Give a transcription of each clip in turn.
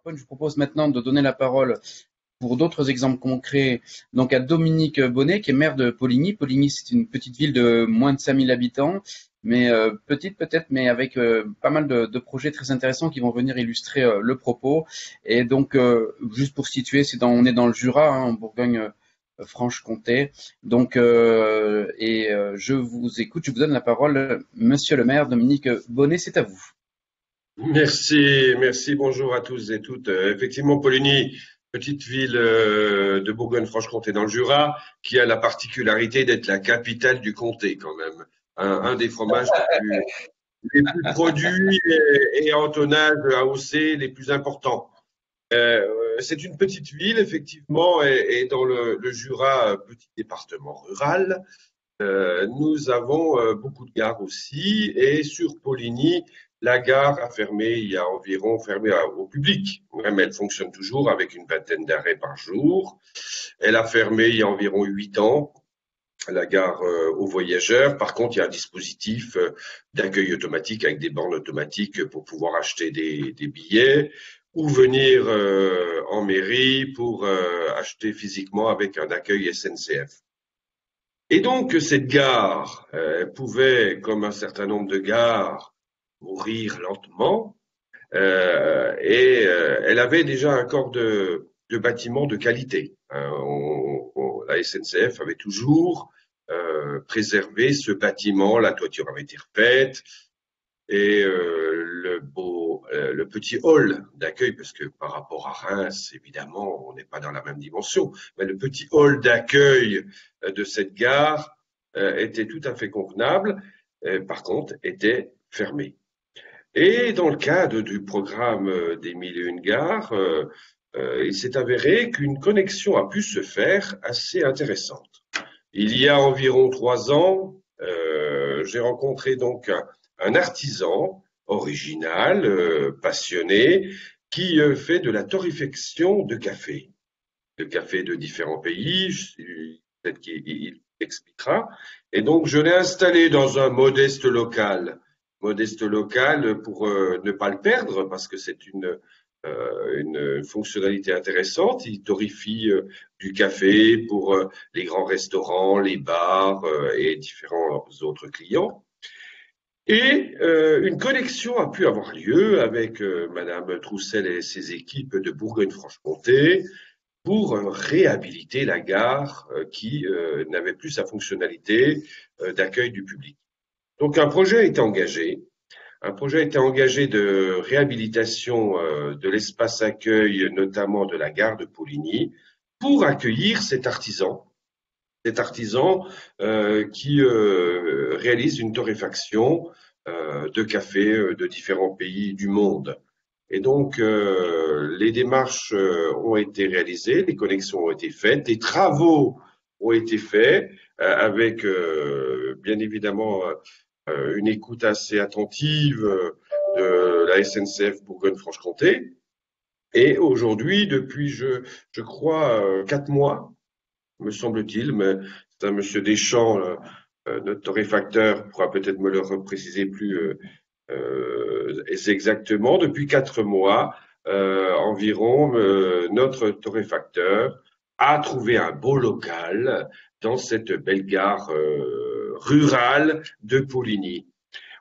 PowerPoint. Je vous propose maintenant de donner la parole pour d'autres exemples concrets, donc à Dominique Bonnet, qui est maire de Poligny. Poligny, c'est une petite ville de moins de 5000 habitants, mais petite peut-être, mais avec pas mal de projets très intéressants qui vont venir illustrer le propos. Et donc, juste pour situer, on est dans le Jura, hein, en Bourgogne. Franche-Comté. Donc, je vous écoute, je vous donne la parole, Monsieur le maire Dominique Bonnet, c'est à vous. Merci, bonjour à tous et toutes. Effectivement, Poligny, petite ville de Bourgogne-Franche-Comté dans le Jura, qui a la particularité d'être la capitale du comté quand même. Un des fromages les plus produits et en tonnage AOC les plus importants. C'est une petite ville, effectivement, et dans le Jura, petit département rural. Nous avons beaucoup de gares aussi, et sur Poligny, la gare a fermé il y a environ, fermé au public, mais elle fonctionne toujours avec une vingtaine d'arrêts par jour. Elle a fermé il y a environ 8 ans, la gare aux voyageurs. Par contre, il y a un dispositif d'accueil automatique avec des bornes automatiques pour pouvoir acheter des billets ou venir en mairie pour acheter physiquement avec un accueil SNCF. Et donc, cette gare pouvait, comme un certain nombre de gares, mourir lentement, et elle avait déjà un corps de bâtiment de qualité. La SNCF avait toujours préservé ce bâtiment, la toiture avait été refaite, et le petit hall d'accueil, parce que par rapport à Reims, évidemment, on n'est pas dans la même dimension, mais le petit hall d'accueil de cette gare était tout à fait convenable, par contre, était fermé. Et dans le cadre du programme des 1001 gares, il s'est avéré qu'une connexion a pu se faire assez intéressante. Il y a environ 3 ans, j'ai rencontré donc un artisan original, passionné, qui fait de la torréfaction de café de différents pays. Peut-être qu'il expliquera. Et donc, je l'ai installé dans un modeste local pour ne pas le perdre, parce que c'est une fonctionnalité intéressante. Il torréfie du café pour les grands restaurants, les bars et différents autres clients. Et une connexion a pu avoir lieu avec Madame Troussel et ses équipes de Bourgogne-Franche-Comté pour réhabiliter la gare qui n'avait plus sa fonctionnalité d'accueil du public. Donc un projet a été engagé de réhabilitation de l'espace accueil, notamment de la gare de Poligny, pour accueillir cet artisan qui réalise une torréfaction de café de différents pays du monde. Et donc, les démarches ont été réalisées, les connexions ont été faites, des travaux ont été faits avec, bien évidemment, une écoute assez attentive de la SNCF Bourgogne-Franche-Comté. Et aujourd'hui, depuis, je crois, 4 mois, me semble-t-il, mais c'est un monsieur Deschamps, notre torréfacteur, pourra peut-être me le repréciser plus exactement. Depuis 4 mois environ, notre torréfacteur a trouvé un beau local dans cette belle gare rurale de Poligny.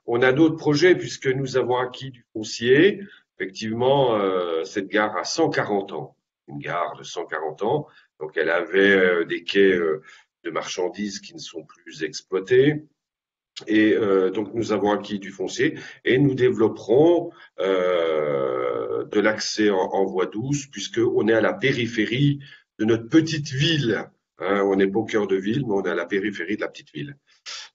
On a d'autres projets puisque nous avons acquis du foncier. Effectivement, cette gare a 140 ans, une gare de 140 ans. Donc, elle avait des quais de marchandises qui ne sont plus exploités. Et donc, nous avons acquis du foncier et nous développerons de l'accès en voie douce puisqu'on est à la périphérie de notre petite ville. Hein, on n'est pas au cœur de ville, mais on est à la périphérie de la petite ville.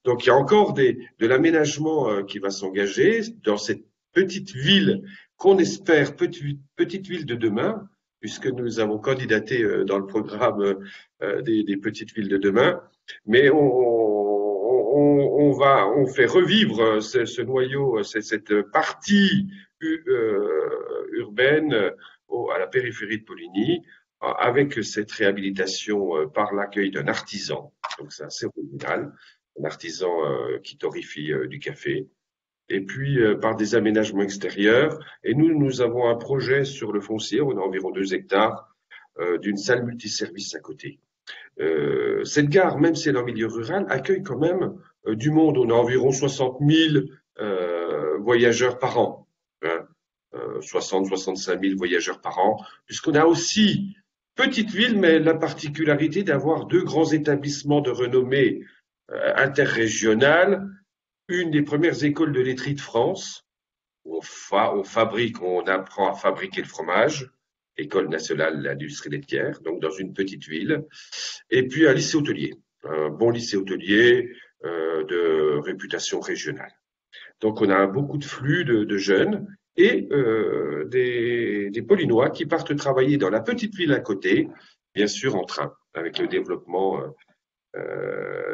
Donc, il y a encore de l'aménagement qui va s'engager dans cette petite ville qu'on espère petite ville de demain, puisque nous avons candidaté dans le programme des petites villes de demain. Mais on fait revivre ce noyau, cette partie urbaine à la périphérie de Poligny, avec cette réhabilitation par l'accueil d'un artisan. Donc c'est assez original, un artisan qui torréfie du café et puis par des aménagements extérieurs. Et nous avons un projet sur le foncier, on a environ 2 hectares, d'une salle multiservice à côté. Cette gare, même si elle est en milieu rural, accueille quand même du monde. On a environ 60 000 voyageurs par an, hein, 60-65 000 voyageurs par an, puisqu'on a aussi, petite ville, mais la particularité d'avoir 2 grands établissements de renommée interrégionale, une des premières écoles de laiterie de France, où on apprend à fabriquer le fromage, École nationale d'industrie laitière, donc dans une petite ville, et puis un lycée hôtelier, un bon lycée hôtelier de réputation régionale. Donc on a beaucoup de flux de jeunes et des Paulinois qui partent travailler dans la petite ville à côté, bien sûr en train, avec le développement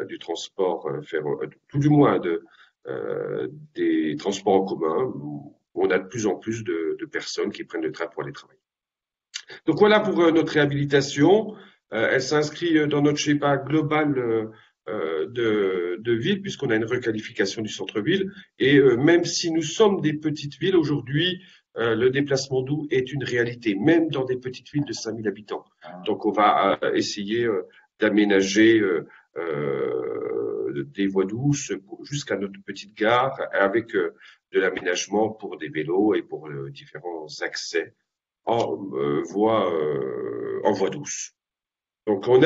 du transport tout du moins des transports en commun. On a de plus en plus de personnes qui prennent le train pour aller travailler. Donc voilà pour notre réhabilitation. Elle s'inscrit dans notre schéma global de ville, puisqu'on a une requalification du centre-ville. Et même si nous sommes des petites villes, aujourd'hui, le déplacement doux est une réalité, même dans des petites villes de 5000 habitants. Donc on va essayer d'aménager des voies douces jusqu'à notre petite gare, avec de l'aménagement pour des vélos et pour différents accès en voie douce. Donc on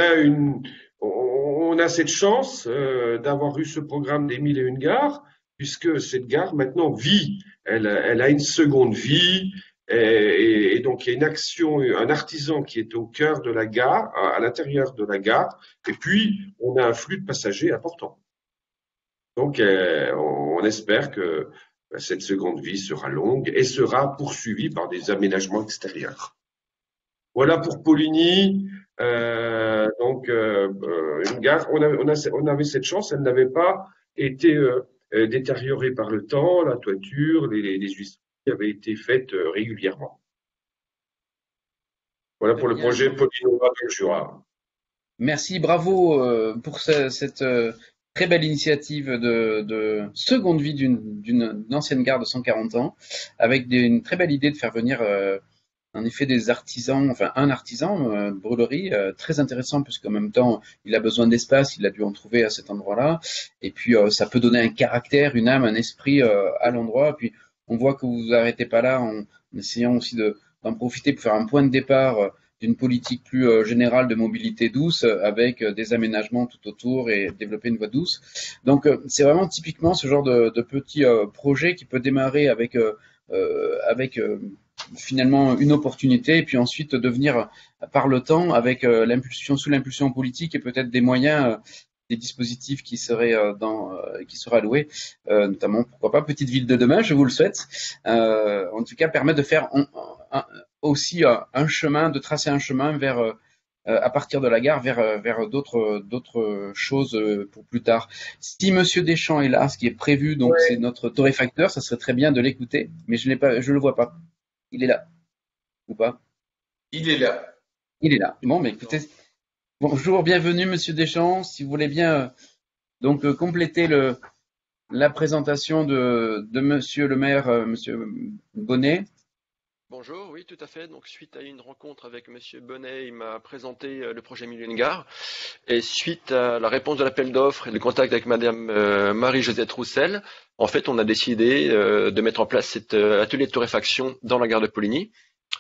a cette chance d'avoir eu ce programme des 1001 gares, puisque cette gare maintenant vit, elle a une seconde vie, et donc il y a une action, un artisan qui est au cœur de la gare, à l'intérieur de la gare, et puis on a un flux de passagers important. Donc on espère que cette seconde vie sera longue et sera poursuivie par des aménagements extérieurs. Voilà pour Poligny. Donc une gare, on avait cette chance, elle n'avait pas été détériorée par le temps, la toiture, les huisses avaient été faites régulièrement. Voilà pour le projet Poligny dans le Jura. Merci, bravo pour cette très belle initiative de seconde vie d'une ancienne gare de 140 ans, avec une très belle idée de faire venir en effet des artisans, enfin un artisan, brûlerie, très intéressant puisqu'en même temps il a besoin d'espace, il a dû en trouver à cet endroit-là, et puis ça peut donner un caractère, une âme, un esprit à l'endroit. Puis on voit que vous vous arrêtez pas là, en essayant aussi d'en profiter pour faire un point de départ d'une politique plus générale de mobilité douce, avec des aménagements tout autour et développer une voie douce. Donc c'est vraiment typiquement ce genre de petit projet qui peut démarrer avec finalement une opportunité, et puis ensuite devenir par le temps, avec sous l'impulsion politique et peut-être des moyens, des dispositifs qui seraient alloués, notamment pourquoi pas Petite Ville de demain, je vous le souhaite. En tout cas, permettre de faire aussi un chemin, de tracer un chemin vers à partir de la gare vers d'autres choses pour plus tard. Si Monsieur Deschamps est là, ce qui est prévu, donc c'est notre torréfacteur, ça serait très bien de l'écouter, mais je le vois pas. Il est là ou pas? Il est là. Il est là. Bon, mais écoutez, bonjour, bienvenue Monsieur Deschamps. Si vous voulez bien donc compléter la présentation de Monsieur le maire, Monsieur Bonnet. Bonjour, oui, tout à fait. Donc, suite à une rencontre avec Monsieur Bonnet, il m'a présenté le projet 1001 gares. Et suite à la réponse de l'appel d'offres et le contact avec Madame Marie-Josette Roussel, en fait, on a décidé de mettre en place cet atelier de torréfaction dans la gare de Poligny.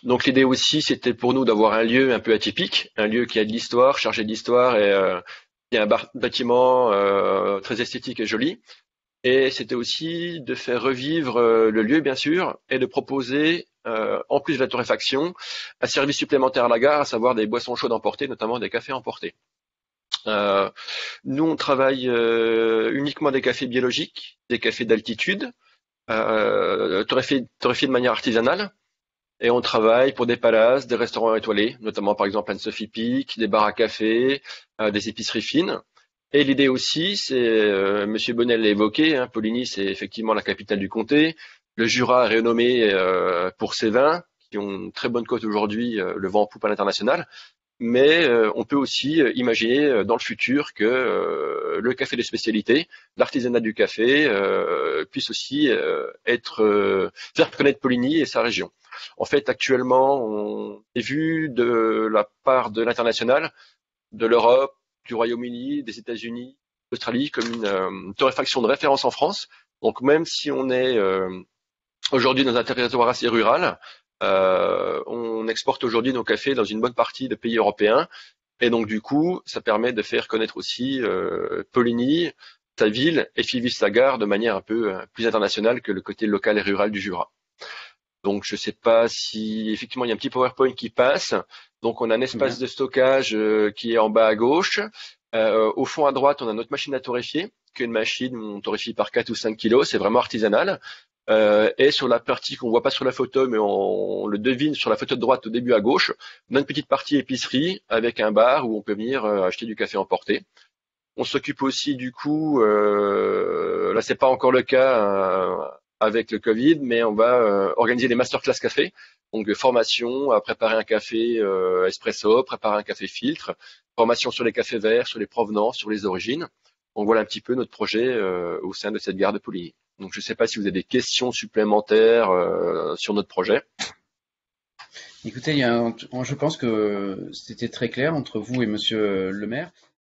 Donc, l'idée aussi, c'était pour nous d'avoir un lieu un peu atypique, un lieu qui a de l'histoire, chargé d'histoire, et qui a un bâtiment très esthétique et joli. Et c'était aussi de faire revivre le lieu, bien sûr, et de proposer, en plus de la torréfaction, un service supplémentaire à la gare, à savoir des boissons chaudes emportées, notamment des cafés emportés. Nous, on travaille uniquement des cafés biologiques, des cafés d'altitude, torréfiés de manière artisanale, et on travaille pour des palaces, des restaurants étoilés, notamment par exemple Anne-Sophie Pic, des bars à café, des épiceries fines. Et l'idée aussi, c'est, Monsieur Bonnet l'a évoqué, hein, Poligny, c'est effectivement la capitale du comté. Le Jura est renommé pour ses vins, qui ont une très bonne cote aujourd'hui, le vent en poupe à l'international. mais on peut aussi imaginer dans le futur que le café de spécialité, l'artisanat du café, puisse aussi faire connaître Poligny et sa région. En fait, actuellement, on est vu de la part de l'international, de l'Europe, du Royaume-Uni, des États-Unis, d'Australie comme une torréfaction de référence en France. Donc même si on est aujourd'hui dans un territoire assez rural, on exporte aujourd'hui nos cafés dans une bonne partie des pays européens. Et donc du coup, ça permet de faire connaître aussi Poligny, sa ville, et Philly-Sagar de manière un peu plus internationale que le côté local et rural du Jura. Donc je ne sais pas si effectivement il y a un petit PowerPoint qui passe. Donc on a un espace de stockage qui est en bas à gauche. Au fond à droite, on a notre machine à torréfier, qui est une machine où on torréfie par 4 ou 5 kilos. C'est vraiment artisanal. Et sur la partie qu'on voit pas sur la photo, mais on le devine sur la photo de droite au début à gauche, on a une petite partie épicerie avec un bar où on peut venir acheter du café emporté. On s'occupe aussi du coup, là c'est pas encore le cas avec le Covid, mais on va organiser des masterclass café, donc formation à préparer un café espresso, préparer un café filtre, formation sur les cafés verts, sur les provenances, sur les origines. Donc voilà un petit peu notre projet au sein de cette gare de Poligny. Donc je ne sais pas si vous avez des questions supplémentaires sur notre projet. Écoutez, je pense que c'était très clair entre vous et Monsieur le maire.